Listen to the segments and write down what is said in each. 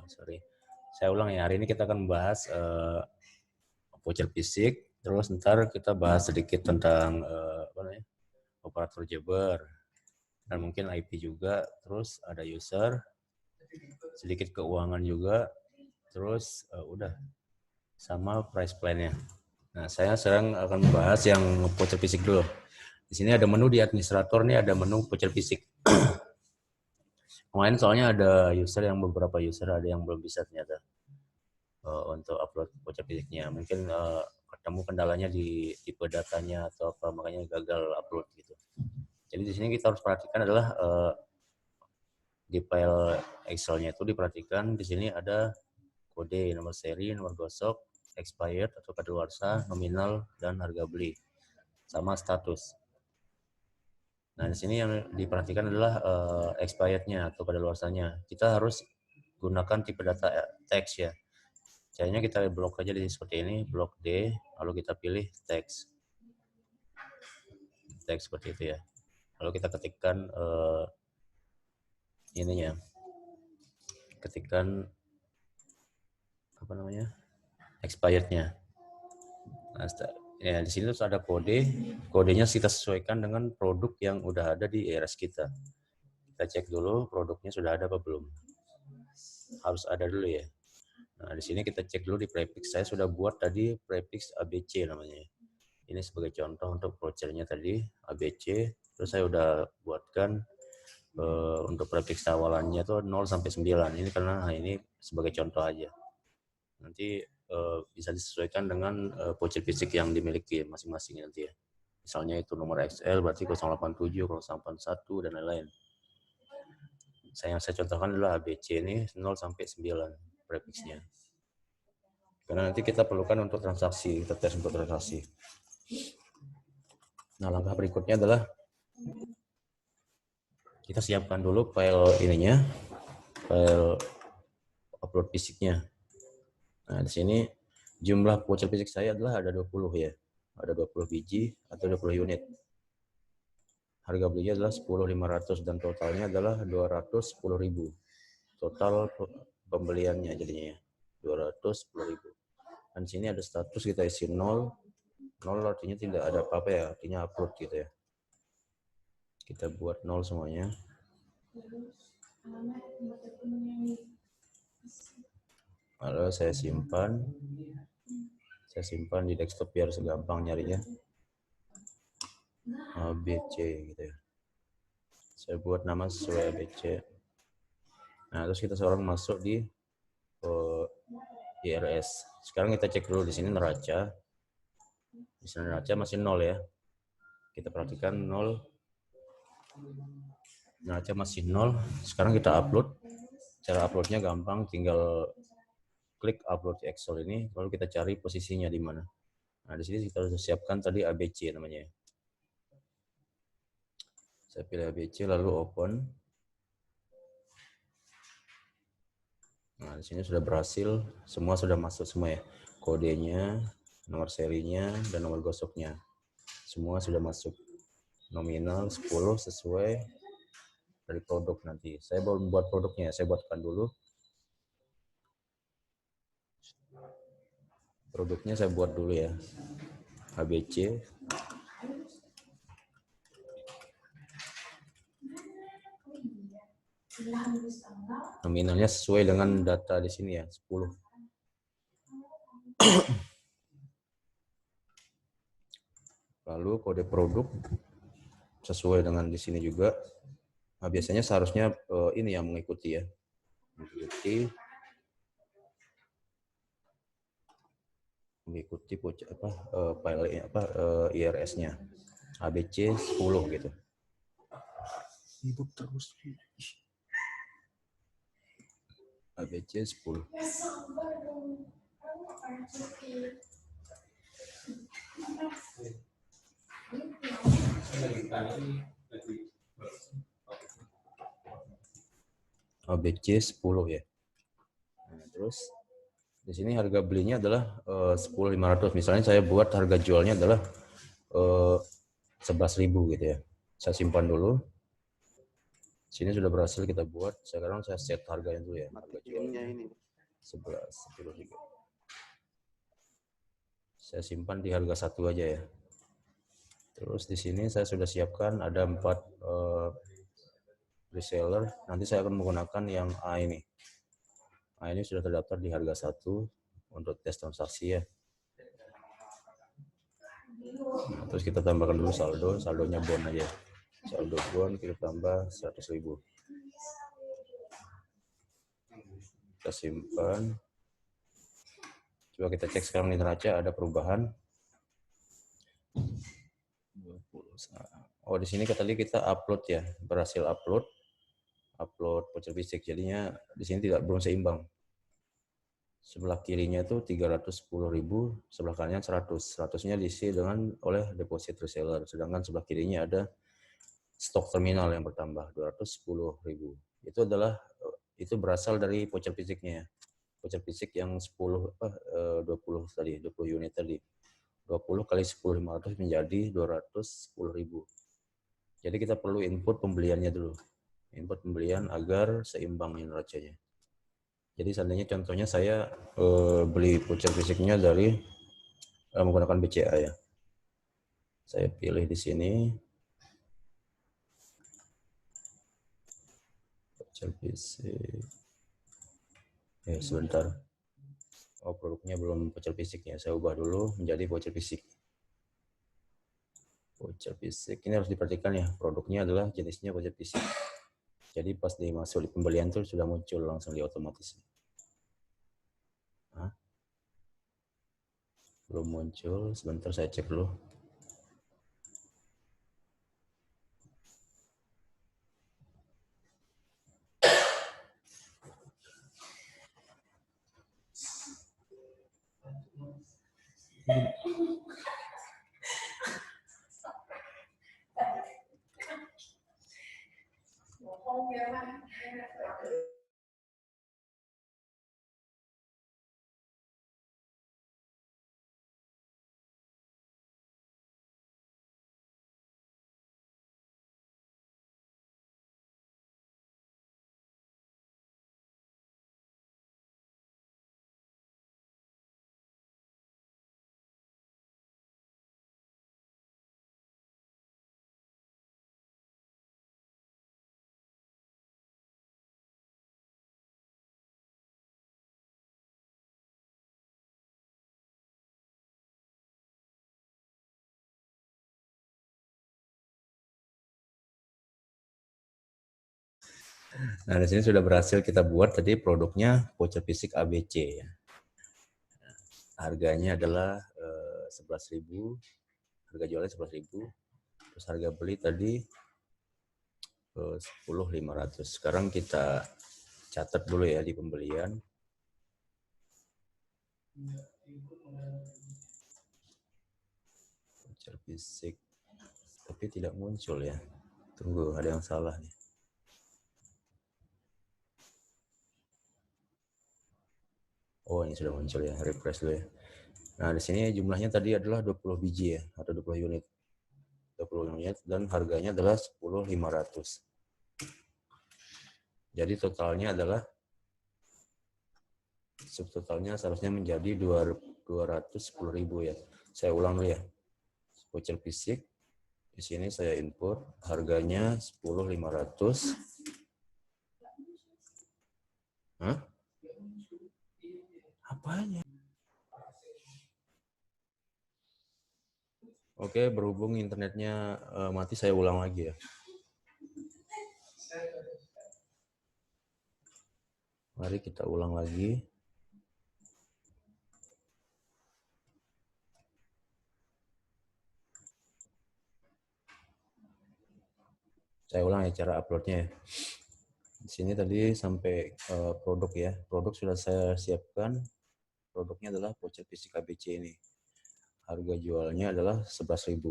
sorry. Saya ulang ya, hari ini kita akan membahas voucher fisik, terus ntar kita bahas sedikit tentang operator Jabber, dan mungkin IP juga, terus ada user, sedikit keuangan juga, terus udah, sama price plan-nya. Nah, saya sekarang akan membahas yang voucher fisik dulu. Di sini ada menu di administrator nih, ada menu voucher fisik. Kemarin soalnya ada beberapa user ada yang belum bisa ternyata untuk upload voucher fisiknya. Mungkin ketemu kendalanya di tipe datanya atau apa, makanya gagal upload gitu. Jadi di sini kita harus perhatikan adalah di file Excel-nya itu diperhatikan di sini ada kode, nomor seri, nomor gosok, expired atau kadaluarsa, nominal, dan harga beli, sama status. Nah, di sini yang diperhatikan adalah expired-nya atau kadaluarsanya. Kita harus gunakan tipe data teks ya. Caranya kita blok aja di seperti ini, blok D, lalu kita pilih teks. Teks seperti itu ya. Lalu kita ketikkan ininya. Ketikkan apa namanya? Expired-nya. Nah, ya, di sini terus ada kode. Kodenya kita sesuaikan dengan produk yang udah ada di ERS kita. Kita cek dulu produknya sudah ada apa belum. Harus ada dulu ya. Nah, di sini kita cek dulu di prefix. Saya sudah buat tadi prefix ABC namanya. Ini sebagai contoh untuk vouchernya tadi ABC. Terus saya udah buatkan untuk prefix awalannya tuh 0 sampai 9. Ini karena ini sebagai contoh aja. Nanti bisa disesuaikan dengan voucher fisik yang dimiliki masing-masing nanti ya. Misalnya itu nomor XL berarti 087, 081 dan lain-lain. Yang saya contohkan adalah ABC ini 0 sampai 9 prefixnya. Karena nanti kita perlukan untuk transaksi, kita tes untuk transaksi. Nah, langkah berikutnya adalah kita siapkan dulu file ininya, file upload fisiknya. Nah, di sini jumlah voucher fisik saya adalah ada 20 ya. Ada 20 biji atau 20 unit. Harga belinya adalah 10.500 dan totalnya adalah 210.000. Total pembeliannya jadinya 210.000. Dan di sini ada status kita isi 0. 0 artinya tidak ada apa-apa ya, artinya upload gitu ya. Kita buat 0 semuanya. Lalu saya simpan. Saya simpan di desktop biar segampang nyarinya. ABC gitu ya. Saya buat nama sesuai ABC. Nah, terus kita sekarang masuk di IRS. Sekarang kita cek dulu di sini neraca. Di sini neraca masih 0 ya. Kita perhatikan 0. Neraca masih 0. Sekarang kita upload. Cara uploadnya gampang, tinggal klik upload Excel ini, lalu kita cari posisinya di mana. Nah, di sini kita sudah siapkan tadi ABC namanya. Saya pilih ABC lalu open. Nah, di sini sudah berhasil, semua sudah masuk semua ya. Kodenya, nomor serinya, dan nomor gosoknya. Semua sudah masuk. Nominal 10 sesuai dari produk nanti. Saya baru membuat produknya, saya buatkan dulu. Produknya saya buat dulu ya. ABC. Nominalnya sesuai dengan data di sini ya, 10. Lalu kode produk sesuai dengan di sini juga. Nah, biasanya seharusnya ini yang mengikuti ya. Mengikuti file IRS-nya. ABC 10 gitu. Sibuk terus. ABC 10. ABC 10 ya. Nah, terus di sini harga belinya adalah 10.500. Misalnya saya buat harga jualnya adalah 11.000 gitu ya. Saya simpan dulu. Sini sudah berhasil kita buat. Sekarang saya set harganya dulu ya. Harga jualnya ini 11.3. Saya simpan di harga 1 aja ya. Terus di sini saya sudah siapkan ada 4 reseller. Nanti saya akan menggunakan yang A ini. A ini sudah terdaftar di harga 1 untuk tes transaksi ya. Nah, terus kita tambahkan dulu saldonya bond aja. Saldo bond kita tambah 100.000. Kita simpan. Coba kita cek sekarang di neraca ada perubahan. Oh, di sini tadi kita upload ya, berhasil upload voucher fisik. Jadinya di sini belum seimbang. Sebelah kirinya itu 310.000, sebelah kanannya 100. 100-nya diisi oleh deposit reseller, sedangkan sebelah kirinya ada stok terminal yang bertambah 210.000. Itu berasal dari voucher fisiknya. Voucher fisik yang 20 unit tadi. 20 kali 10.500 menjadi 210.000. Jadi kita perlu input pembeliannya dulu. Input pembelian agar seimbang neracanya. Jadi seandainya contohnya saya beli voucher fisiknya dari menggunakan BCA ya. Saya pilih di sini voucher fisik. Sebentar. Oh, produknya belum voucher fisiknya. Saya ubah dulu menjadi voucher fisik. Voucher fisik ini harus diperhatikan ya. Produknya adalah jenisnya voucher fisik. Jadi pas dimasuk di pembelian tuh sudah muncul langsung di otomatis. Belum muncul, sebentar saya cek dulu. Nah, di sini sudah berhasil kita buat tadi produknya voucher fisik ABC ya. Harganya adalah 11.000, harga jualnya 11.000. Terus harga beli tadi 10.500. Sekarang kita catat dulu ya di pembelian. Voucher fisik. Tapi tidak muncul ya. Tunggu, ada yang salah nih. Oh, ini sudah muncul ya, refresh dulu ya. Nah, di sini jumlahnya tadi adalah 20 biji ya, atau 20 unit. 20 unit dan harganya adalah 10.500. Jadi totalnya adalah subtotalnya seharusnya menjadi 210.000 ya. Saya ulang dulu ya. Voucher fisik di sini saya input harganya 10.500. Hah? Apanya? Oke, berhubung internetnya mati, saya ulang lagi ya. Mari kita ulang lagi. Saya ulang ya cara uploadnya ya. Di sini tadi sampai produk ya. Produk sudah saya siapkan. Produknya adalah voucher fisik ABC ini. Harga jualnya adalah 11.000.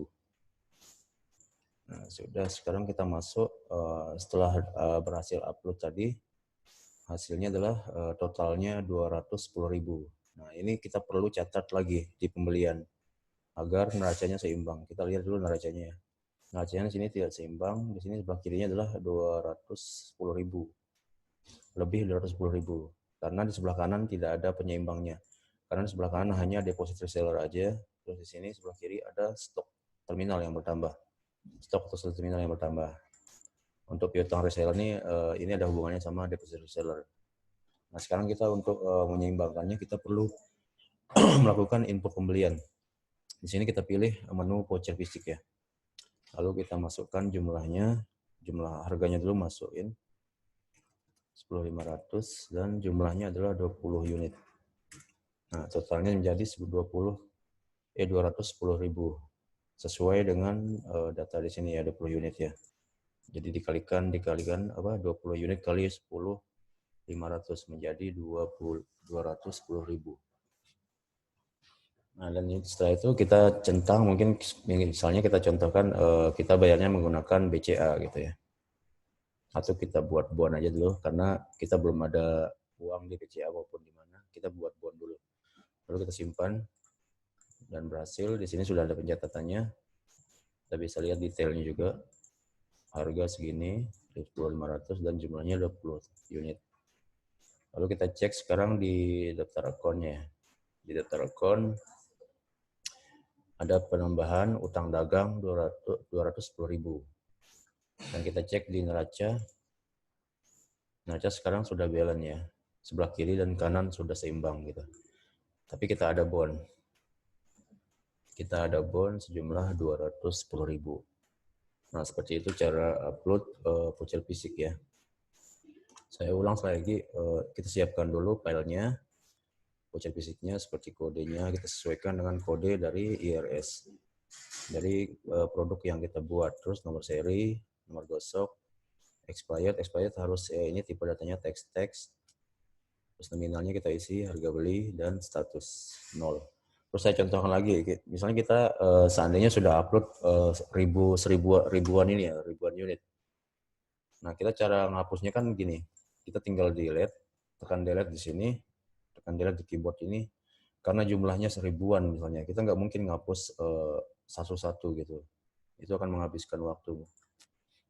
Nah, sudah sekarang kita masuk setelah berhasil upload tadi, hasilnya adalah totalnya 210.000. Nah, ini kita perlu catat lagi di pembelian agar neracanya seimbang. Kita lihat dulu neracanya ya. Neracanya di sini tidak seimbang, di sini sebelah kirinya adalah 210.000. Lebih 210.000. Karena di sebelah kanan tidak ada penyeimbangnya. Karena di sebelah kanan hanya deposit reseller aja, terus di sini sebelah kiri ada stok terminal yang bertambah. Stok atau terminal yang bertambah. Untuk piutang reseller ini ada hubungannya sama deposit reseller. Nah, sekarang kita untuk menyeimbangkannya kita perlu melakukan input pembelian. Di sini kita pilih menu voucher fisik ya. Lalu kita masukkan jumlahnya, jumlah harganya dulu masukin 10.500 dan jumlahnya adalah 20 unit. Nah, totalnya menjadi 210.000 sesuai dengan data di sini ya 20 unit ya. Jadi dikalikan 20 unit kali 10.500 menjadi 210.000. Nah, dan setelah itu kita centang, mungkin misalnya kita contohkan kita bayarnya menggunakan BCA gitu ya. Atau kita buat bond aja dulu karena kita belum ada uang di BCA maupun di mana, kita buat bond dulu. Lalu kita simpan dan berhasil. Di sini sudah ada pencatatannya. Kita bisa lihat detailnya juga. Harga segini 10.500 dan jumlahnya 20 unit. Lalu kita cek sekarang di daftar akunnya. Di daftar akun ada penambahan utang dagang 210.000. Dan kita cek di neraca. Neraca sekarang sudah balance ya. Sebelah kiri dan kanan sudah seimbang gitu. Tapi kita ada bond. Kita ada bond sejumlah 210.000. Nah, seperti itu cara upload voucher fisik ya. Saya ulang sekali lagi, kita siapkan dulu filenya, voucher fisiknya seperti kodenya, kita sesuaikan dengan kode dari IRS. Dari produk yang kita buat, terus nomor seri, nomor gosok, expired harus ini tipe datanya text, terus nominalnya kita isi, harga beli, dan status 0. Terus saya contohkan lagi, misalnya kita seandainya sudah upload ribuan ini ya, ribuan unit. Nah, kita cara menghapusnya kan gini, kita tinggal delete, tekan delete di sini, tekan delete di keyboard ini, karena jumlahnya 1000-an misalnya, kita nggak mungkin ngapus satu-satu gitu. Itu akan menghabiskan waktu.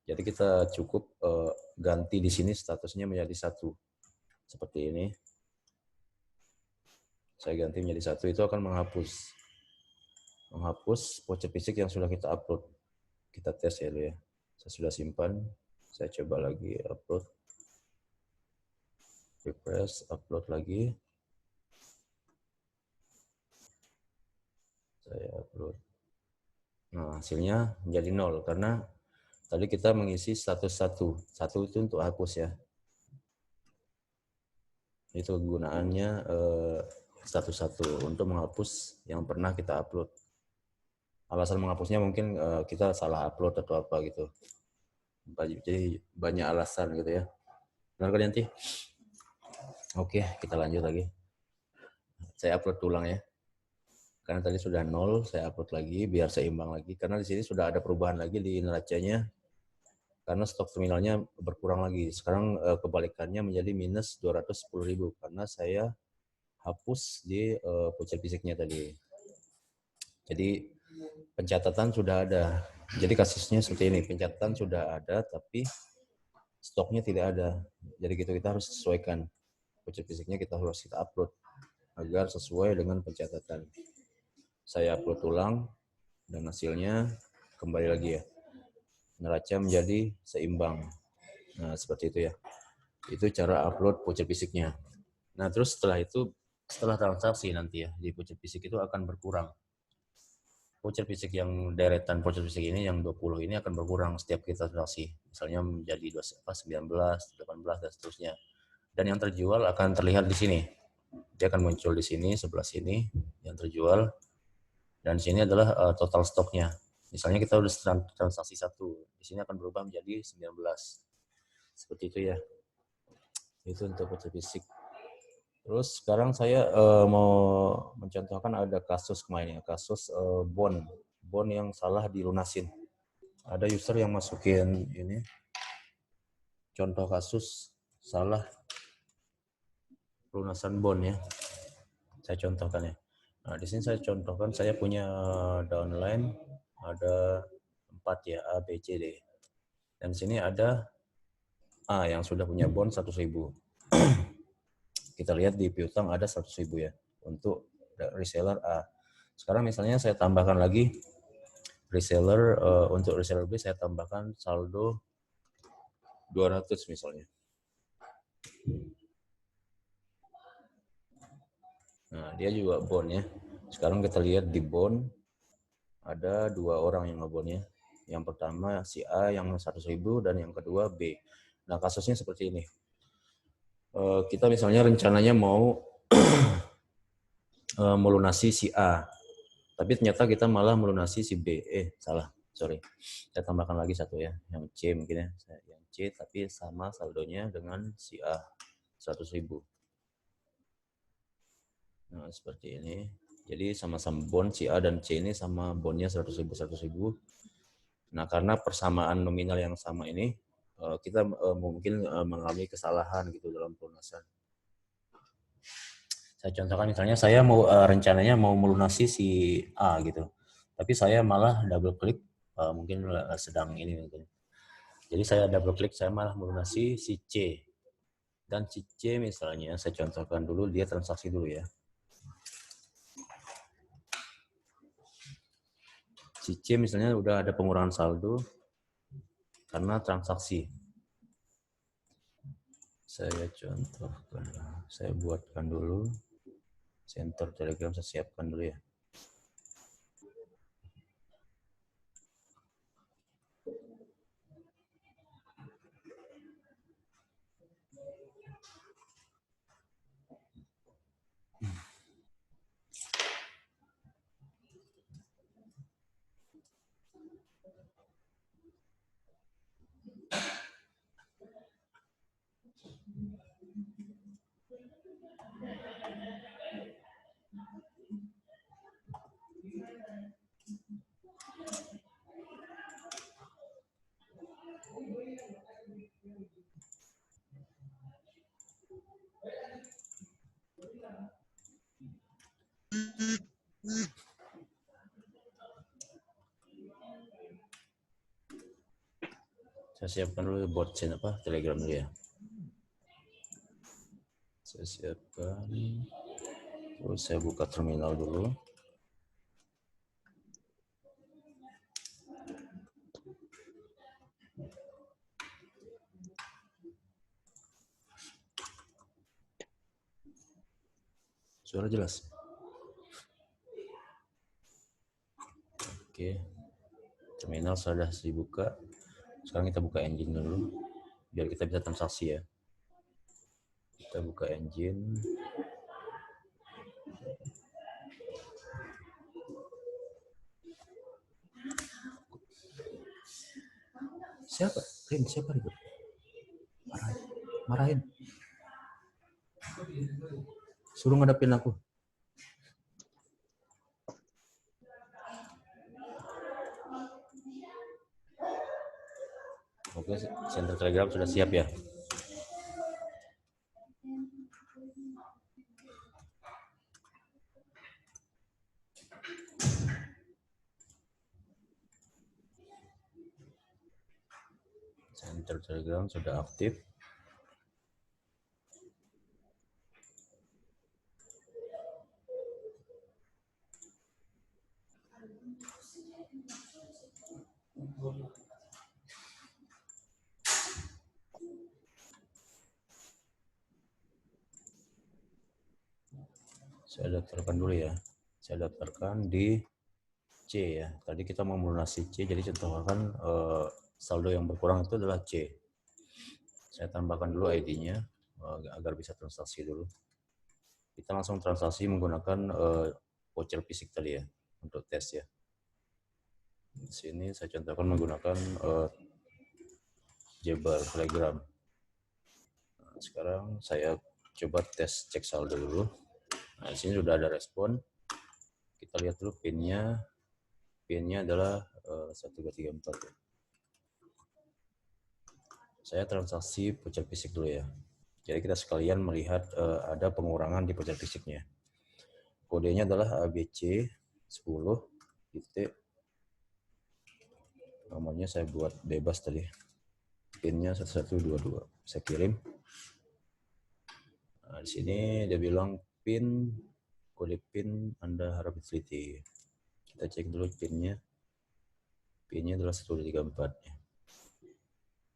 Jadi kita cukup ganti di sini statusnya menjadi 1. Seperti ini. Saya ganti menjadi 1, itu akan menghapus voucher fisik yang sudah kita upload. Kita tes ya dulu ya. Saya sudah simpan. Saya coba lagi upload. Refresh, upload lagi. Saya upload. Nah, hasilnya menjadi 0 karena tadi kita mengisi status 1. 1 itu untuk hapus ya. Itu gunaannya status 1 untuk menghapus yang pernah kita upload. Alasan menghapusnya mungkin kita salah upload atau apa gitu. Jadi banyak alasan gitu ya. Benar kan Yanti? Oke, kita lanjut lagi. Saya upload ulang ya. Karena tadi sudah 0, saya upload lagi biar seimbang lagi. Karena di sini sudah ada perubahan lagi di neracanya. Karena stok terminalnya berkurang lagi. Sekarang kebalikannya menjadi minus 210.000 karena saya hapus di voucher fisiknya tadi. Jadi pencatatan sudah ada. Jadi kasusnya seperti ini, pencatatan sudah ada tapi stoknya tidak ada. Jadi gitu kita harus sesuaikan. Voucher fisiknya kita upload agar sesuai dengan pencatatan. Saya upload ulang dan hasilnya kembali lagi ya. Neraca menjadi seimbang. Nah, seperti itu ya. Itu cara upload voucher fisiknya. Nah, terus setelah transaksi nanti ya, di voucher fisik itu akan berkurang. Voucher fisik yang deretan voucher fisik ini yang 20 ini akan berkurang setiap kita transaksi. Misalnya menjadi 19, 18 dan seterusnya. Dan yang terjual akan terlihat di sini. Dia akan muncul di sini, sebelah sini yang terjual. Dan sini adalah total stoknya. Misalnya kita udah transaksi 1, di sini akan berubah menjadi 19. Seperti itu ya. Itu untuk voucher fisik. Terus sekarang saya mau mencontohkan ada kasus kemarin ya, kasus bond yang salah dilunasin. Ada user yang masukin ini contoh kasus salah lunasan bond ya. Saya contohkan ya. Nah, di sini saya contohkan saya punya downline ada 4 ya, A, B, C, D. Dan di sini ada A yang sudah punya bond 100.000. Kita lihat di piutang ada 100.000 ya untuk reseller A. Sekarang misalnya saya tambahkan lagi reseller, untuk reseller B saya tambahkan saldo 200 misalnya. Nah, dia juga bond ya. Sekarang kita lihat di bond ada 2 orang yang ngebondnya. Yang pertama si A yang 100.000 dan yang kedua B. Nah, kasusnya seperti ini. Kita misalnya rencananya mau melunasi si A, tapi ternyata kita malah melunasi si B. Salah, sorry. Saya tambahkan lagi satu ya, yang C mungkin ya. Yang C tapi sama saldonya dengan si A, 100.000. Nah, seperti ini. Jadi sama-sama bond si A dan C ini sama bondnya 100.000, 100.000. Nah, karena persamaan nominal yang sama ini, kita mungkin mengalami kesalahan gitu dalam pelunasan. Saya contohkan misalnya saya mau rencananya mau melunasi si A gitu, tapi saya malah double klik, mungkin sedang ini mungkin. Jadi saya double klik, saya malah melunasi si C. Dan si C misalnya saya contohkan dulu, dia transaksi dulu ya. Si C misalnya udah ada pengurangan saldo karena transaksi. Saya contohkan, saya buatkan dulu. Center Telegram saya siapkan dulu ya. Saya siapkan dulu bot Telegram dulu ya. Saya siapkan. Terus saya buka terminal dulu. Suara jelas? Oke. Terminal sudah dibuka. Sekarang kita buka engine dulu biar kita bisa transaksi ya. Kita buka engine. Siapa? Siapa itu? Marahin. Suruh ngadepin aku. Oke, center Telegram sudah siap ya. Center Telegram sudah aktif. Saya daftarkan dulu ya. Saya daftarkan di C ya. Tadi kita mau melunasi C, jadi contohkan saldo yang berkurang itu adalah C. Saya tambahkan dulu ID-nya agar bisa transaksi dulu. Kita langsung transaksi menggunakan voucher fisik tadi ya untuk tes ya. Di sini saya contohkan menggunakan Jabar Telegram. Nah, sekarang saya coba tes cek saldo dulu. Nah, di sini sudah ada respon. Kita lihat dulu PIN-nya. PIN-nya adalah 1334. Saya transaksi voucher fisik dulu ya. Jadi kita sekalian melihat ada pengurangan di voucher fisiknya. Kodenya adalah ABC 10 titik Nomornya saya buat bebas tadi. PIN-nya 1122. Saya kirim. Nah, di sini dia bilang PIN, kode PIN Anda harap diteliti. Kita cek dulu PIN-nya. PIN-nya adalah 1234.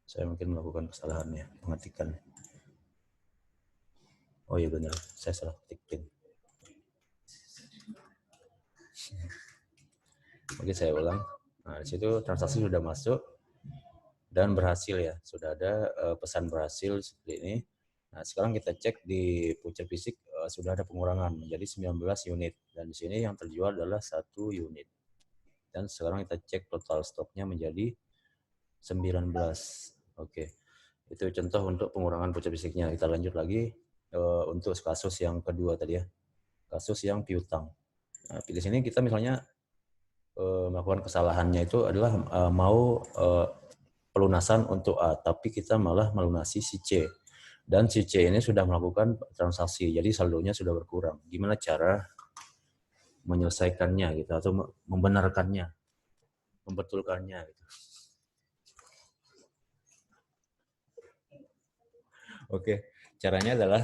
Saya mungkin melakukan kesalahannya, mengetikkan. Oh iya benar, saya salah ketik PIN. Oke, saya ulang. Nah, di situ transaksi sudah masuk dan berhasil ya. Sudah ada pesan berhasil seperti ini. Nah, sekarang kita cek di voucher fisik sudah ada pengurangan menjadi 19 unit. Dan di sini yang terjual adalah 1 unit. Dan sekarang kita cek total stoknya menjadi 19. Oke. Itu contoh untuk pengurangan voucher fisiknya. Kita lanjut lagi untuk kasus yang kedua tadi ya. Kasus yang piutang. Nah, di sini kita misalnya melakukan kesalahannya itu adalah mau pelunasan untuk A, tapi kita malah melunasi si C. Dan si C ini sudah melakukan transaksi, jadi saldonya sudah berkurang. Gimana cara menyelesaikannya gitu atau membenarkannya, membetulkannya gitu. Oke, caranya adalah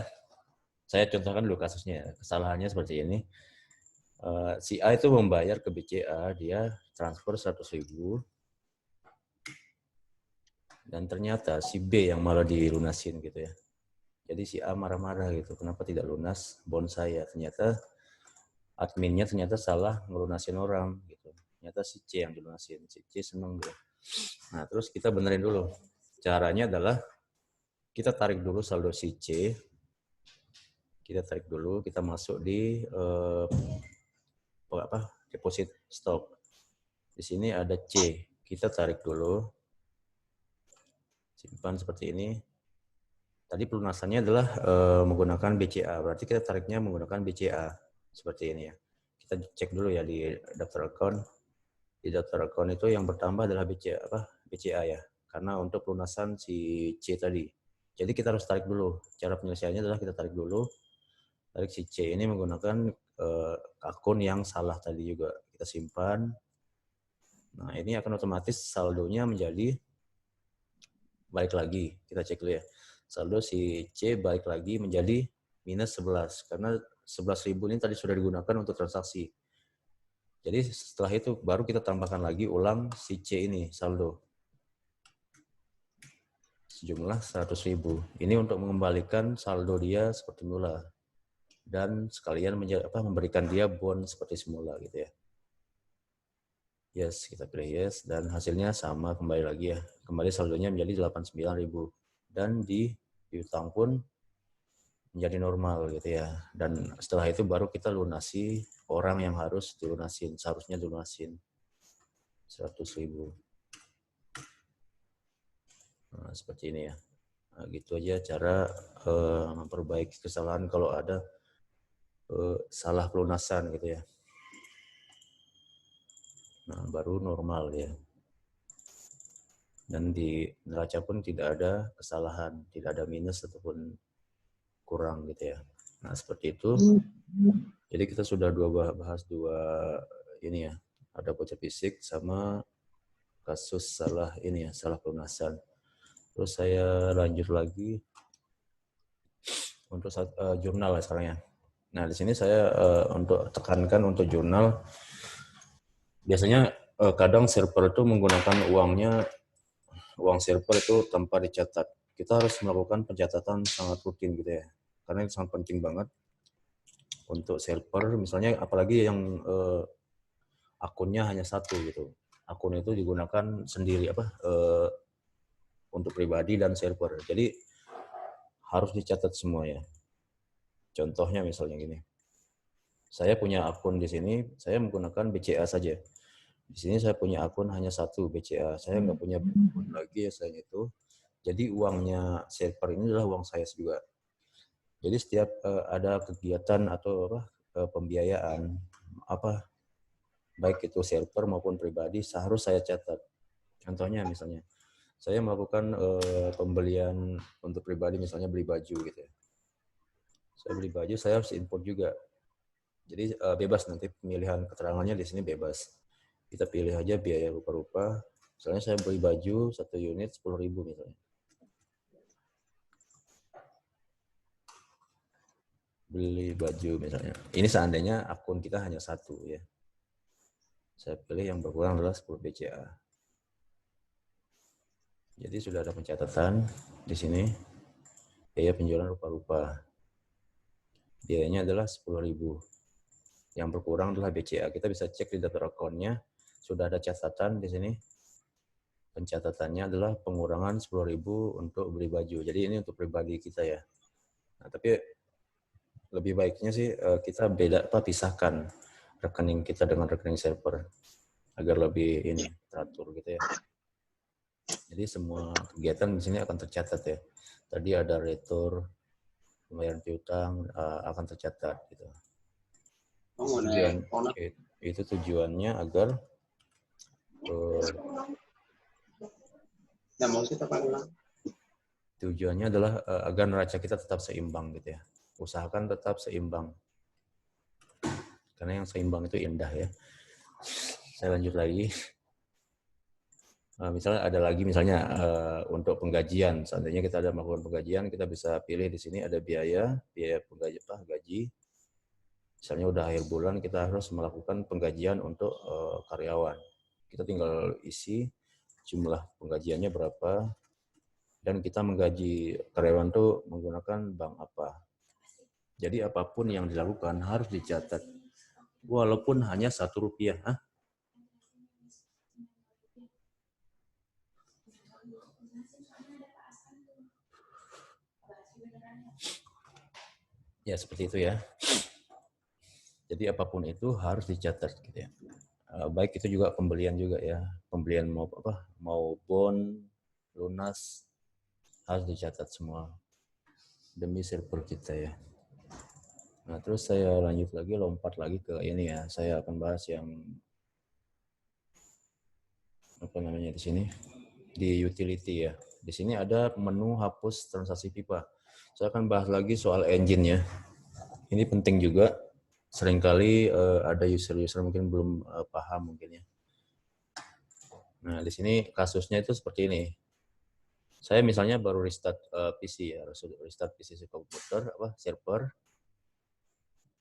saya contohkan dulu kasusnya. Kesalahannya seperti ini. Si A itu membayar ke BCA, dia transfer 100.000 dan ternyata si B yang malah dilunasin gitu ya. Jadi si A marah-marah gitu, kenapa tidak lunas bond saya? Ternyata adminnya ternyata salah ngelunasin orang gitu. Ternyata si C yang dilunasin, si C seneng gitu. Nah terus kita benerin dulu. Caranya adalah kita tarik dulu saldo si C, kita tarik dulu, kita masuk di deposit stock. Di sini ada C, kita tarik dulu, simpan seperti ini. Tadi pelunasannya adalah menggunakan BCA, berarti kita tariknya menggunakan BCA seperti ini ya. Kita cek dulu ya di daftar account. Di daftar account itu yang bertambah adalah BCA ya, karena untuk pelunasan si C tadi. Jadi kita harus tarik dulu. Cara penyelesaiannya adalah kita tarik dulu, tarik si C ini menggunakan akun yang salah tadi juga. Kita simpan. Nah ini akan otomatis saldonya menjadi balik lagi. Kita cek dulu ya. Saldo si C balik lagi menjadi minus 11 karena 11.000 ini tadi sudah digunakan untuk transaksi. Jadi setelah itu baru kita tambahkan lagi ulang si C ini saldo sejumlah 100.000. Ini untuk mengembalikan saldo dia seperti semula dan sekalian memberikan dia bond seperti semula gitu ya. Yes, kita pilih yes dan hasilnya sama kembali lagi ya. Kembali saldonya menjadi 89.000 dan di piutang pun menjadi normal gitu ya. Dan setelah itu baru kita lunasi orang yang harus dilunasin, seharusnya dilunasin 100.000. Nah, seperti ini ya. Nah, gitu aja cara memperbaiki kesalahan kalau ada salah pelunasan gitu ya. Nah, baru normal ya. Dan di neraca pun tidak ada kesalahan, tidak ada minus ataupun kurang gitu ya. Nah, seperti itu. Jadi kita sudah bahas dua ini ya. Ada voucher fisik sama kasus salah ini ya, salah pelunasan. Terus saya lanjut lagi untuk jurnal ya sekarang ya. Nah, di sini saya untuk tekankan untuk jurnal, biasanya kadang server itu menggunakan uang server itu tanpa dicatat. Kita harus melakukan pencatatan sangat rutin gitu ya. Karena ini sangat penting banget untuk server, misalnya apalagi yang akunnya hanya satu gitu. Akun itu digunakan sendiri untuk pribadi dan server. Jadi harus dicatat semua ya. Contohnya misalnya gini. Saya punya akun di sini, saya menggunakan BCA saja. Di sini saya punya akun hanya satu BCA. Saya nggak punya akun lagi ya selain itu. Jadi uangnya server ini adalah uang saya juga. Jadi setiap ada kegiatan atau pembiayaan baik itu server maupun pribadi harus saya catat. Contohnya misalnya saya melakukan pembelian untuk pribadi, misalnya beli baju gitu ya. Saya beli baju, saya harus import juga. Jadi bebas nanti pemilihan keterangannya di sini bebas. Kita pilih aja biaya rupa-rupa. Misalnya saya beli baju 1 unit 10.000 misalnya. Beli baju misalnya. Ini seandainya akun kita hanya satu ya. Saya pilih yang berkurang adalah 10 BCA. Jadi sudah ada pencatatan di sini. Biaya penjualan rupa-rupa. Biayanya adalah 10.000. Yang berkurang adalah BCA. Kita bisa cek di daftar akunnya. Sudah ada catatan di sini. Pencatatannya adalah pengurangan 10.000 untuk beli baju. Jadi ini untuk pribadi kita ya. Nah, tapi lebih baiknya sih kita pisahkan rekening kita dengan rekening server agar lebih ini teratur gitu ya. Jadi semua kegiatan di sini akan tercatat ya. Tadi ada retur, pembayaran piutang akan tercatat gitu. Itu tujuannya agar tujuannya adalah agar neraca kita tetap seimbang gitu ya. Usahakan tetap seimbang. Karena yang seimbang itu indah ya. Saya lanjut lagi. Misalnya ada lagi misalnya untuk penggajian. Seandainya kita ada melakukan penggajian, kita bisa pilih di sini ada biaya gaji. Misalnya udah akhir bulan kita harus melakukan penggajian untuk karyawan. Kita tinggal isi jumlah penggajiannya berapa dan kita menggaji karyawan itu menggunakan bank apa. Jadi apapun yang dilakukan harus dicatat. Walaupun hanya Rp1. Ya seperti itu ya. Jadi apapun itu harus dicatat gitu ya. Baik itu juga pembelian juga ya. Pembelian mau bond, lunas harus dicatat semua demi server kita ya. Nah, terus saya lompat lagi ke ini ya. Saya akan bahas yang di sini di utility ya. Di sini ada menu hapus transaksi pipa. Saya akan bahas lagi soal engine ya. Ini penting juga. Seringkali ada user-user mungkin belum paham mungkin ya. Nah, di sini kasusnya itu seperti ini. Saya misalnya baru restart PC ya, restart PC komputer server.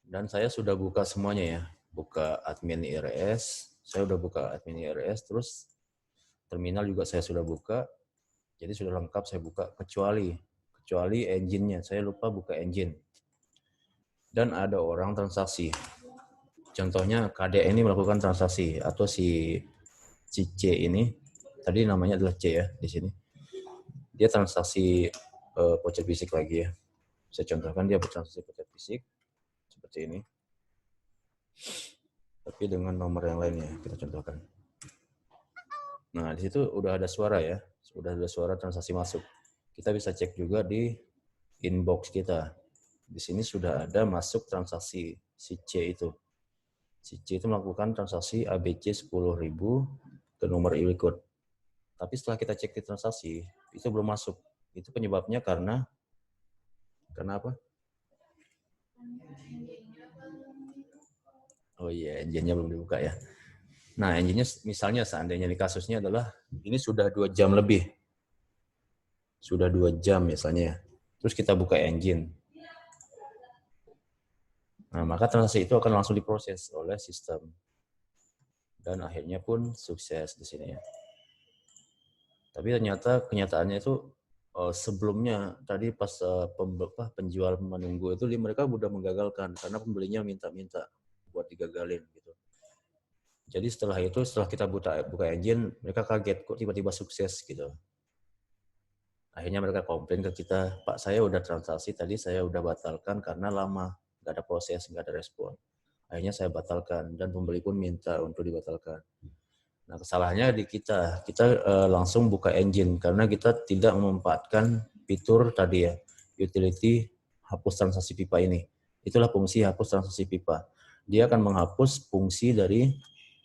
Dan saya sudah buka semuanya ya. Buka admin IRS, saya udah buka admin IRS, terus terminal juga saya sudah buka. Jadi sudah lengkap saya buka kecuali engine-nya. Saya lupa buka engine. Dan ada orang transaksi. Contohnya KDE ini melakukan transaksi atau si C ini tadi namanya adalah C ya di sini. Dia transaksi voucher fisik lagi ya. Saya contohkan dia bertransaksi voucher fisik seperti ini. Tapi dengan nomor yang lainnya kita contohkan. Nah, di situ udah ada suara ya. Sudah ada suara transaksi masuk. Kita bisa cek juga di inbox kita. Di sini sudah ada masuk transaksi si C itu. Si C itu melakukan transaksi ABC 10.000 ke nomor e-code. Tapi setelah kita cek di transaksi, itu belum masuk. Itu penyebabnya karena apa? Oh iya, engine-nya belum dibuka ya. Nah, engine-nya misalnya seandainya di kasusnya adalah ini sudah 2 jam lebih. Sudah 2 jam misalnya. Terus kita buka engine. Nah, maka transaksi itu akan langsung diproses oleh sistem. Dan akhirnya pun sukses di sini ya. Tapi ternyata kenyataannya itu sebelumnya tadi pas penjual menunggu itu mereka udah menggagalkan karena pembelinya minta-minta buat digagalin gitu. Jadi setelah kita buka engine, mereka kaget kok tiba-tiba sukses gitu. Akhirnya mereka komplain ke kita, Pak saya udah transaksi tadi saya udah batalkan karena lama, nggak ada proses, nggak ada respon. Akhirnya saya batalkan dan pembeli pun minta untuk dibatalkan. Nah, kesalahannya di kita langsung buka engine karena kita tidak memanfaatkan fitur tadi ya, utility hapus transaksi pipa ini. Itulah fungsi hapus transaksi pipa. Dia akan menghapus fungsi dari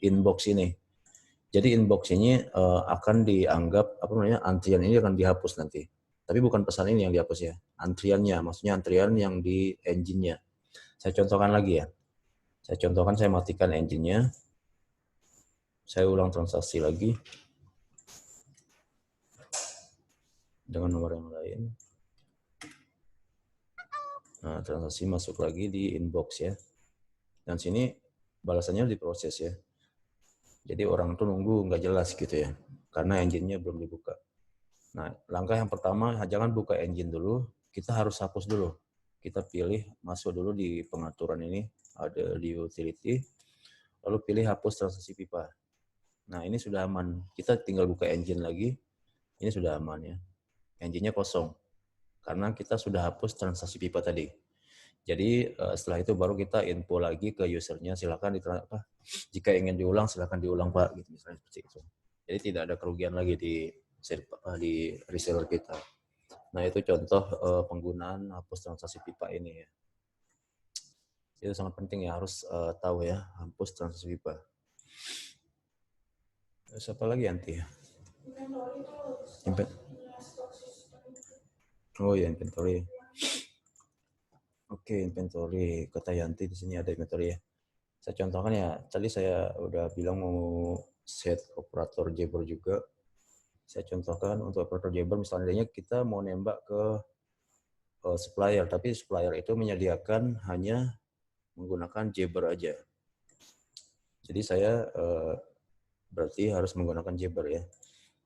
inbox ini. Jadi inbox ini akan dianggap antrian ini akan dihapus nanti. Tapi bukan pesan ini yang dihapus ya, antriannya, maksudnya antrian yang di engine-nya. Saya contohkan lagi ya. Saya matikan engine-nya. Saya ulang transaksi lagi. dengan nomor yang lain. Nah, transaksi masuk lagi di inbox ya. Dan sini balasannya diproses ya. Jadi orang tuh nunggu nggak jelas gitu ya, karena engine-nya belum dibuka. Nah, langkah yang pertama, jangan buka engine dulu, kita harus hapus dulu. Kita pilih, masuk dulu di pengaturan ini, ada di utility, lalu pilih hapus transaksi pipa. Nah, ini sudah aman. Kita tinggal buka engine lagi, ini sudah aman ya. Engine-nya kosong, karena kita sudah hapus transaksi pipa tadi. Jadi setelah itu baru kita info lagi ke usernya, silakan jika ingin diulang silakan diulang Pak, gitu misalnya seperti itu. Jadi tidak ada kerugian lagi di reseller kita. Nah itu contoh penggunaan hapus transaksi pipa ini ya. Itu sangat penting ya, harus tahu ya hapus transaksi pipa. Terus apa lagi nanti ya? Oh ya inventory. Oke, inventory. Kata Yanti di sini ada inventory ya. Saya contohkan ya, tadi saya udah bilang mau set operator Jabber juga. Saya contohkan untuk operator Jabber, misalnya kita mau nembak ke supplier, tapi supplier itu menyediakan hanya menggunakan Jabber aja. Jadi saya berarti harus menggunakan Jabber ya.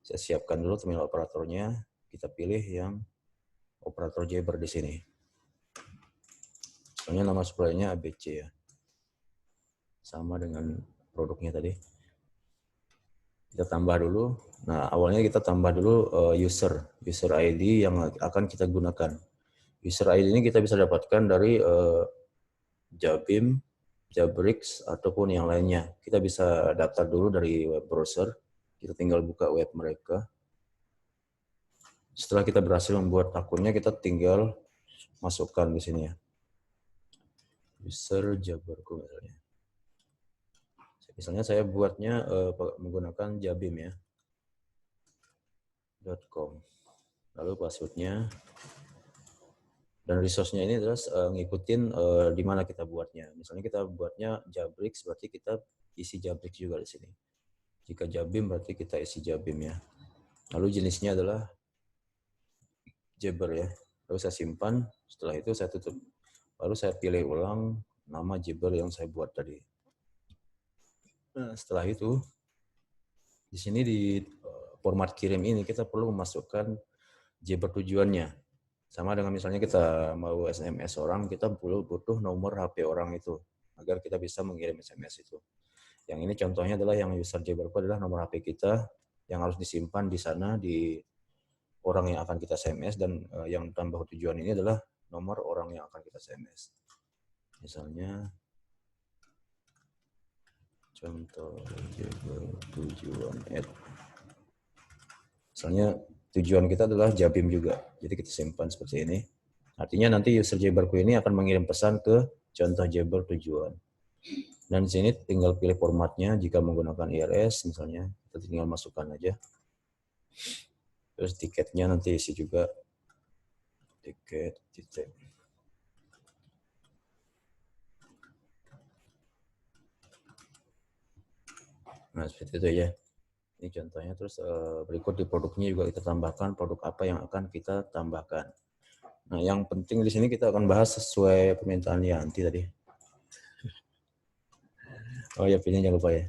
Saya siapkan dulu terminal operatornya, kita pilih yang operator Jabber di sini. Soalnya nama suppliernya ABC ya. Sama dengan produknya tadi. Kita tambah dulu. Nah, awalnya kita tambah dulu user ID yang akan kita gunakan. User ID ini kita bisa dapatkan dari Jabim, Jabrix, ataupun yang lainnya. Kita bisa daftar dulu dari web browser. Kita tinggal buka web mereka. Setelah kita berhasil membuat akunnya, kita tinggal masukkan di sini ya. User Jabarku misalnya. Misalnya saya buatnya menggunakan Jabim ya. .com. Lalu passwordnya. Dan resource-nya ini adalah ngikutin di mana kita buatnya. Misalnya kita buatnya Jabrix, berarti kita isi Jabrix juga di sini. Jika Jabim, berarti kita isi Jabim ya. Lalu jenisnya adalah Jabber ya. Lalu saya simpan, setelah itu saya tutup. Lalu saya pilih ulang nama Jabber yang saya buat tadi. Nah, setelah itu, di sini di format kirim ini kita perlu memasukkan Jabber tujuannya. Sama dengan misalnya kita mau SMS orang, kita butuh nomor HP orang itu agar kita bisa mengirim SMS itu. Yang ini contohnya adalah yang user Jabberku adalah nomor HP kita yang harus disimpan di sana di orang yang akan kita SMS, dan yang tambah tujuan ini adalah nomor orang yang akan kita SMS. Misalnya contoh tujuan misalnya tujuan kita adalah Jabim juga, jadi kita simpan seperti ini. Artinya nanti user Jabberku ini akan mengirim pesan ke contoh Jabber tujuan. Dan di sini tinggal pilih formatnya, jika menggunakan IRS misalnya, kita tinggal masukkan aja. Terus tiketnya nanti isi juga tiket. Nah, seperti itu ya. Ini contohnya. Terus berikut di produknya juga kita tambahkan produk apa yang akan kita tambahkan. Nah, yang penting di sini kita akan bahas sesuai permintaan Yanti tadi. Oh ya, pilihnya jangan lupa ya.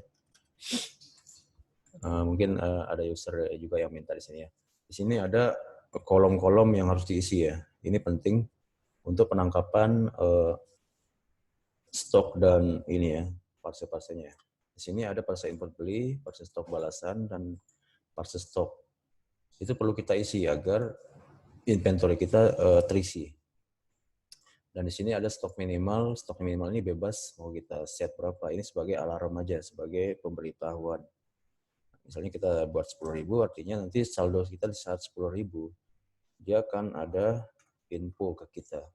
Mungkin ada user juga yang minta di sini ya. Di sini ada kolom-kolom yang harus diisi ya. Ini penting untuk penangkapan stok dan ini ya, parse-parsenya. Di sini ada parse import beli, parse stok balasan, dan parse stok. Itu perlu kita isi agar inventory kita terisi. Dan di sini ada stok minimal. Stok minimal ini bebas mau kita set berapa. Ini sebagai alarm aja, sebagai pemberitahuan. Misalnya kita buat 10.000, artinya nanti saldo kita di saat 10.000, dia akan ada info ke kita.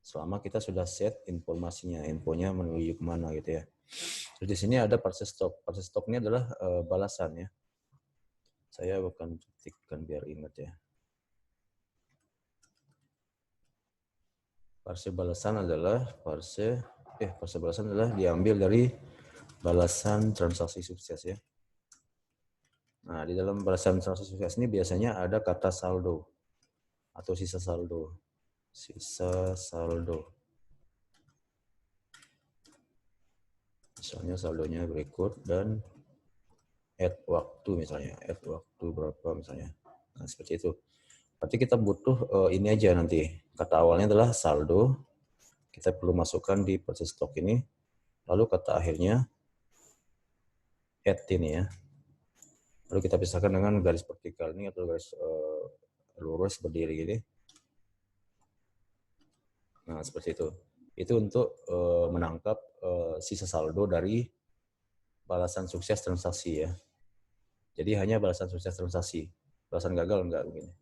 Selama kita sudah set informasinya, infonya menuju kemana gitu ya. Terus di sini ada parse stok. Parse stok ini adalah balasan ya. Saya akan ketikkan biar ingat ya. Parse balasan adalah parse balasan adalah diambil dari balasan transaksi sukses ya. Nah, di dalam balasan transaksi sukses ini biasanya ada kata saldo. atau sisa saldo. Sisa saldo. Misalnya saldonya berikut dan add waktu misalnya. Add waktu berapa misalnya. Nah, seperti itu. Berarti kita butuh ini aja nanti. Kata awalnya adalah saldo. Kita perlu masukkan di purchase stock ini. Lalu kata akhirnya add ini ya. Lalu kita pisahkan dengan garis vertikal ini atau garis lurus berdiri gini. Nah, seperti itu. Itu untuk menangkap sisa saldo dari balasan sukses transaksi ya. Jadi hanya balasan sukses transaksi. Balasan gagal enggak begini.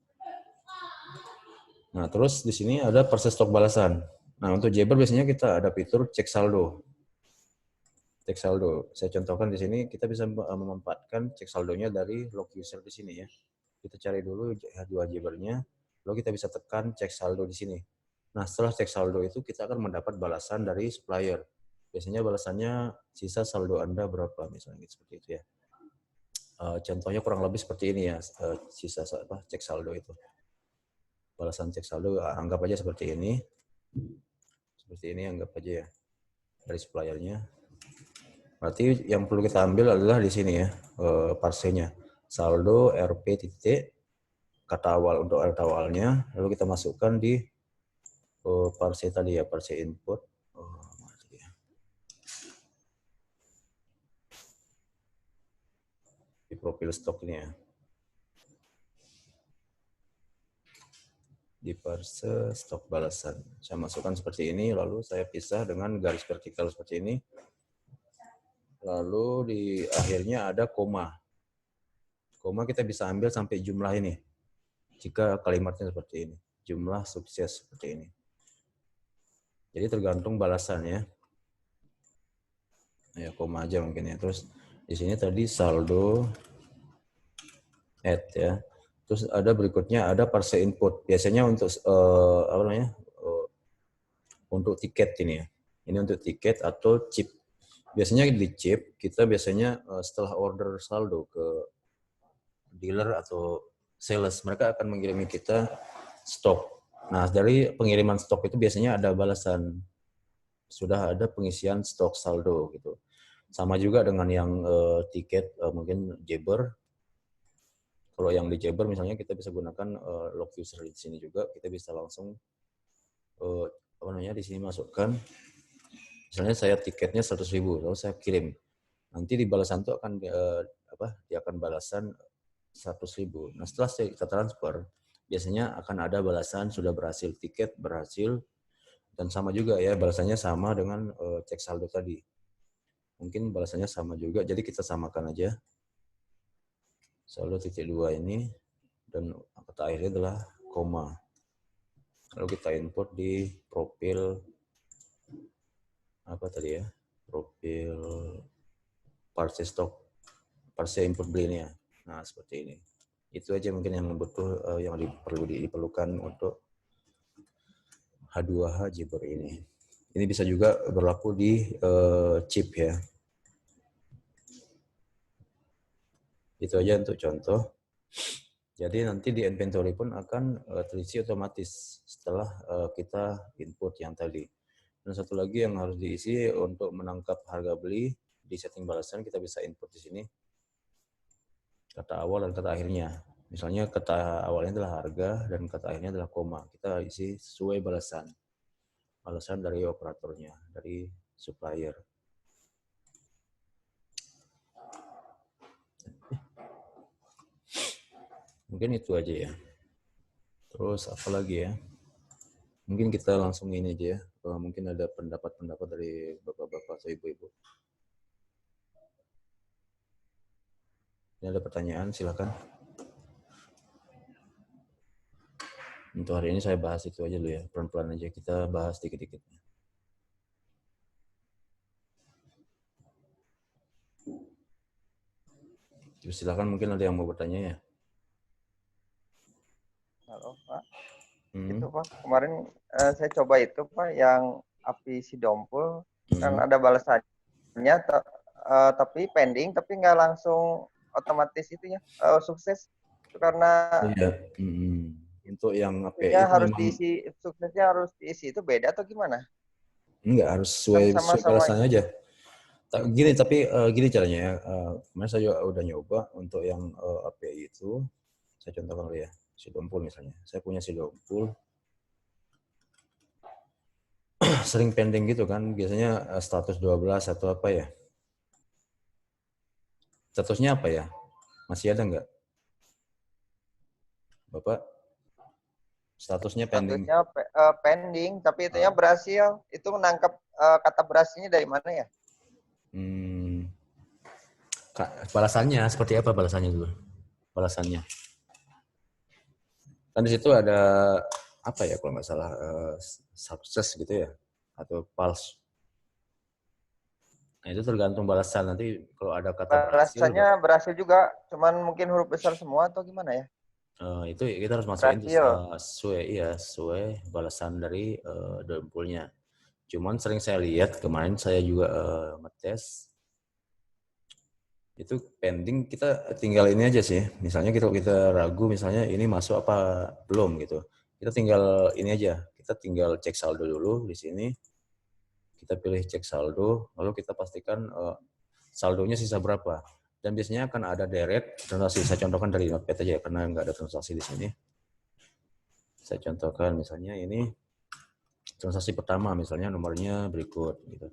Nah, terus di sini ada purchase stock balasan. Nah, untuk Jabber biasanya kita ada fitur cek saldo. Cek saldo. Saya contohkan di sini kita bisa memanfaatkan cek saldonya dari log user di sini ya. Kita cari dulu dua Jabbernya, lalu kita bisa tekan cek saldo di sini. Nah, setelah cek saldo itu kita akan mendapat balasan dari supplier. Biasanya balasannya sisa saldo Anda berapa misalnya seperti itu ya. Contohnya kurang lebih seperti ini ya, sisa cek saldo itu. Balasan cek saldo anggap aja seperti ini. Seperti ini anggap aja ya dari suppliernya. Berarti yang perlu kita ambil adalah di sini ya, parsenya. Saldo RP titik, kata awal untuk kata awalnya, lalu kita masukkan di parse tadi ya, parse input. Di profil stok ini ya. Di parse stok balasan. Saya masukkan seperti ini, lalu saya pisah dengan garis vertikal seperti ini. Lalu di akhirnya ada koma. Koma kita bisa ambil sampai jumlah ini. Jika kalimatnya seperti ini. Jumlah sukses seperti ini. Jadi tergantung balasannya. Ya, koma aja mungkin ya. Terus di sini tadi saldo add ya. Terus ada berikutnya ada parse input. Biasanya untuk apa namanya? Untuk tiket ini ya. Ini untuk tiket atau chip. Biasanya di chip kita biasanya setelah order saldo ke dealer atau sales, mereka akan mengirimi kita stok. Nah, dari pengiriman stok itu biasanya ada balasan. Sudah ada pengisian stok saldo gitu. Sama juga dengan yang tiket mungkin Jabber. Kalau yang di Jabber misalnya kita bisa gunakan log user di sini juga, kita bisa langsung apa namanya di sini masukkan. Misalnya saya tiketnya 100.000, lalu saya kirim. Nanti di balasan itu akan dia akan balasan 100.000. Nah, setelah kita transfer, biasanya akan ada balasan sudah berhasil, tiket berhasil, dan sama juga ya, balasannya sama dengan cek saldo tadi. Mungkin balasannya sama juga, jadi kita samakan aja. Saldo titik 2 ini, dan kata akhirnya adalah koma. Lalu kita input di profil, apa tadi ya, profil parse stock, parse input belinya. Nah, seperti ini. Itu aja mungkin yang butuh, yang diperlukan untuk H2H Jabber ini. Ini bisa juga berlaku di chip ya. Itu aja untuk contoh. Jadi nanti di inventory pun akan terisi otomatis setelah kita input yang tadi. Dan satu lagi yang harus diisi untuk menangkap harga beli di setting balasan, kita bisa input di sini kata awal dan kata akhirnya. Misalnya kata awalnya adalah harga dan kata akhirnya adalah koma. Kita isi sesuai balasan. Balasan dari operatornya, dari supplier. Mungkin itu aja ya. Terus apa lagi ya? Mungkin kita langsung ini aja ya. Mungkin ada pendapat-pendapat dari bapak-bapak atau ibu-ibu. Ini ada pertanyaan, silakan. Untuk hari ini saya bahas itu aja dulu ya. Pelan-pelan aja kita bahas dikit-dikit. Silakan, mungkin ada yang mau bertanya ya. Halo Pak, itu Pak kemarin saya coba itu Pak yang API Sidompul kan ada balasannya, tapi pending, tapi nggak langsung otomatis itu ya sukses itu karena Untuk yang API Maksudnya itu harus memang diisi, suksesnya harus diisi itu beda atau gimana? enggak harus Kan sesuai sama-sama balasannya aja. Gini, tapi gini caranya ya. Kemarin saya juga udah nyoba untuk yang API itu. Saya contohkan dulu ya. Si Dompul misalnya. Saya punya si Dompul. Sering pending gitu kan. Biasanya status 12 atau apa ya. Statusnya apa ya? Masih ada nggak? Bapak? Statusnya pending. statusnya pending, tapi itunya Ah, berhasil. Itu menangkap kata berhasilnya dari mana ya? hmm, balasannya seperti apa balasannya dulu? Balasannya. Kan di situ ada apa ya kalau nggak salah success gitu ya atau false. Nah, itu tergantung balasan nanti kalau ada kata berhasil Rasanya berhasil juga, cuman mungkin huruf besar semua atau gimana ya? itu kita harus masukin Berhasil. sesuai balasan dari dempulnya. Cuman sering saya lihat kemarin saya juga ngetes itu pending kita tinggal ini aja sih. Misalnya kita ragu misalnya ini masuk apa belum gitu. Kita tinggal ini aja. Kita tinggal cek saldo dulu di sini. Kita pilih cek saldo, lalu kita pastikan saldonya sisa berapa. Dan biasanya akan ada deret transaksi. Saya contohkan dari Notepad aja ya, karena nggak ada transaksi di sini. Saya contohkan misalnya ini transaksi pertama, misalnya nomornya berikut. Gitu.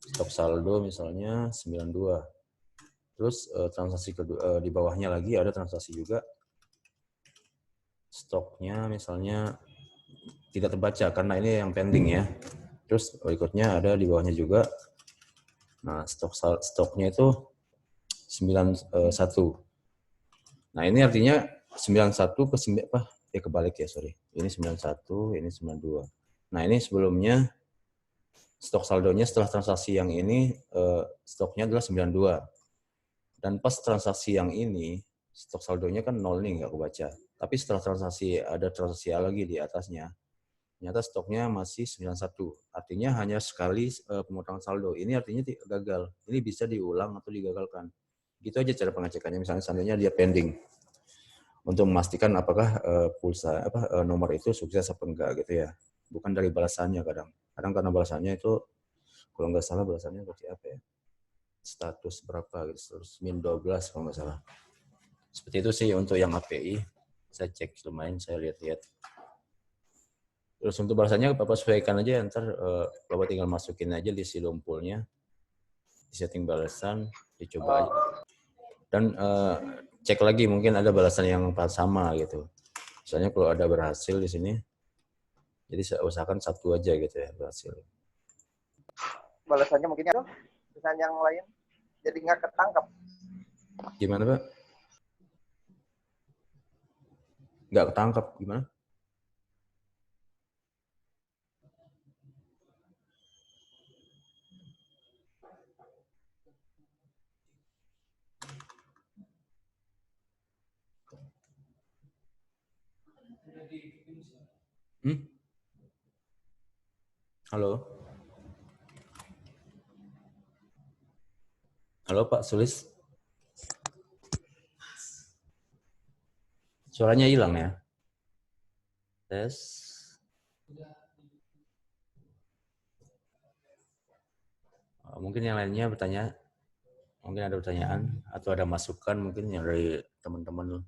Stok saldo misalnya 92. Terus transaksi kedua di bawahnya lagi ada transaksi juga. Stoknya misalnya tidak terbaca karena ini yang pending ya. Terus berikutnya ada di bawahnya juga. Nah, stoknya itu 91. Nah, ini artinya 91 ke 9 apa? Ya kebalik ya, sorry. Ini 91, ini 92. Nah, ini sebelumnya stok saldonya setelah transaksi yang ini stoknya adalah 92. Dan pas transaksi yang ini stok saldonya kan 0 nih, nggak kebaca. Tapi setelah ada transaksi A lagi di atasnya, ternyata stoknya masih 91. Artinya hanya sekali pemotongan saldo. Ini artinya gagal. Ini bisa diulang atau digagalkan. Gitu aja cara pengecekannya. Misalnya seandainya dia pending. Untuk memastikan apakah nomor itu sukses apa enggak gitu ya. Bukan dari balasannya kadang. Kadang karena balasannya itu kalau nggak salah balasannya seperti apa ya. Status berapa gitu. Status min 12 kalau nggak salah. Seperti itu sih untuk yang API. Saya cek lumayan, saya lihat-lihat. Terus untuk balasannya Bapak sesuaikan aja, ntar Bapak tinggal masukin aja di si Dompulnya, di setting balasan, dicoba aja. Dan cek lagi mungkin ada balasan yang sama gitu. Misalnya kalau ada berhasil di sini, jadi saya usahakan satu aja gitu ya berhasil. Balasannya mungkin ya, misalnya yang lain, jadi nggak ketangkap. Gimana Pak? Nggak ketangkap gimana? Halo? Halo Pak Sulis? Suaranya hilang ya? Tes. Mungkin yang lainnya bertanya, mungkin ada pertanyaan atau ada masukan mungkin yang dari teman-teman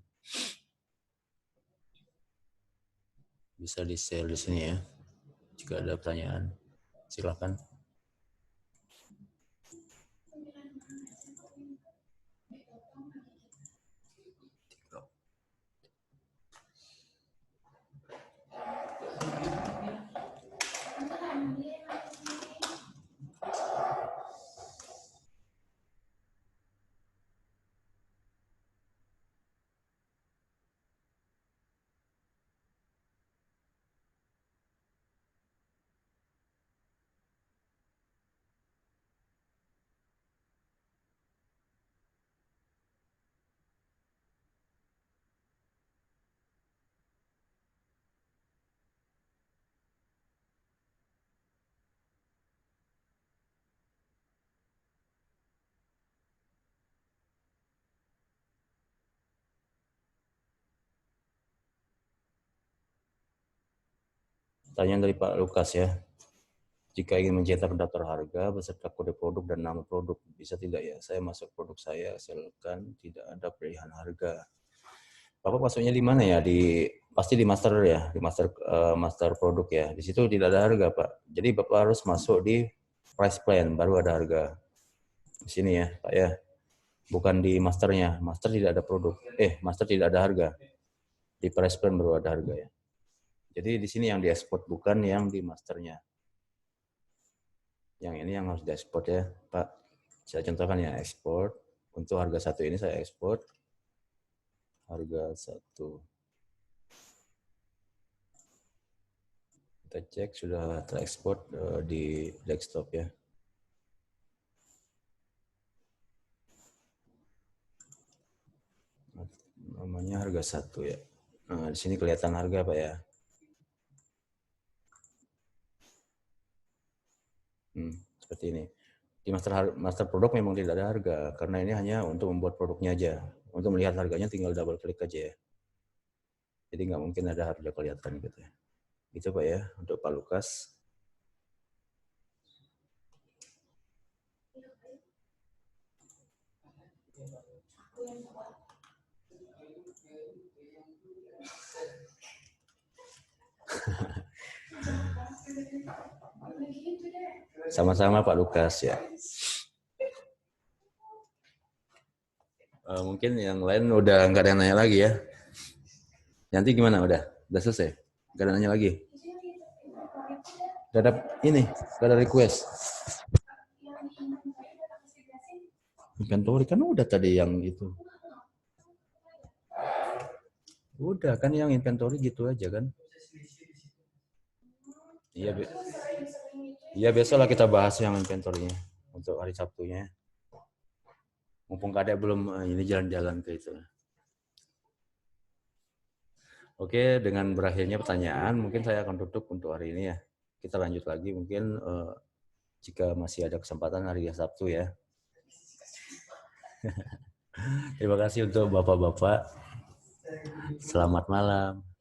bisa di-share di sini ya. Jika ada pertanyaan, silakan. Pertanyaan dari Pak Lukas ya. Jika ingin mencetak daftar harga beserta kode produk dan nama produk, bisa tidak ya? Saya masuk produk saya, asalkan tidak ada pilihan harga. Bapak masuknya di mana ya? Pasti di master ya, di master produk ya. Di situ tidak ada harga, Pak. Jadi Bapak harus masuk di price plan, baru ada harga. Di sini ya, Pak ya. Bukan di masternya. Master tidak ada produk. Master tidak ada harga. Di price plan baru ada harga ya. Jadi di sini yang diekspor, bukan yang di masternya. Yang ini yang harus diekspor ya, Pak. Saya contohkan ya, ekspor. Untuk harga 1 ini saya ekspor. Harga 1. Kita cek sudah terekspor di desktop ya. Namanya harga 1 ya. Nah, di sini kelihatan harga, Pak ya. Seperti ini. Di master produk memang tidak ada harga, karena ini hanya untuk membuat produknya aja. Untuk melihat harganya tinggal double klik aja ya. Jadi nggak mungkin ada harga kelihatan gitu ya. Gitu Pak ya, untuk Pak Lukas. Sama-sama Pak Lukas ya. Mungkin yang lain udah nggak ada yang nanya lagi ya. Nanti gimana? Udah selesai? Nggak ada nanya lagi? Nggak ada ini? Nggak ada request? Inventory kan udah tadi yang itu. Udah kan yang inventory gitu aja kan? Iya, besoklah kita bahas yang inventory-nya untuk hari Sabtunya. Mumpung Kadek belum ini jalan-jalan ke itu. Oke, dengan berakhirnya pertanyaan, mungkin saya akan tutup untuk hari ini ya. Kita lanjut lagi mungkin jika masih ada kesempatan hari Sabtu ya. Terima kasih untuk Bapak-Bapak. Selamat malam.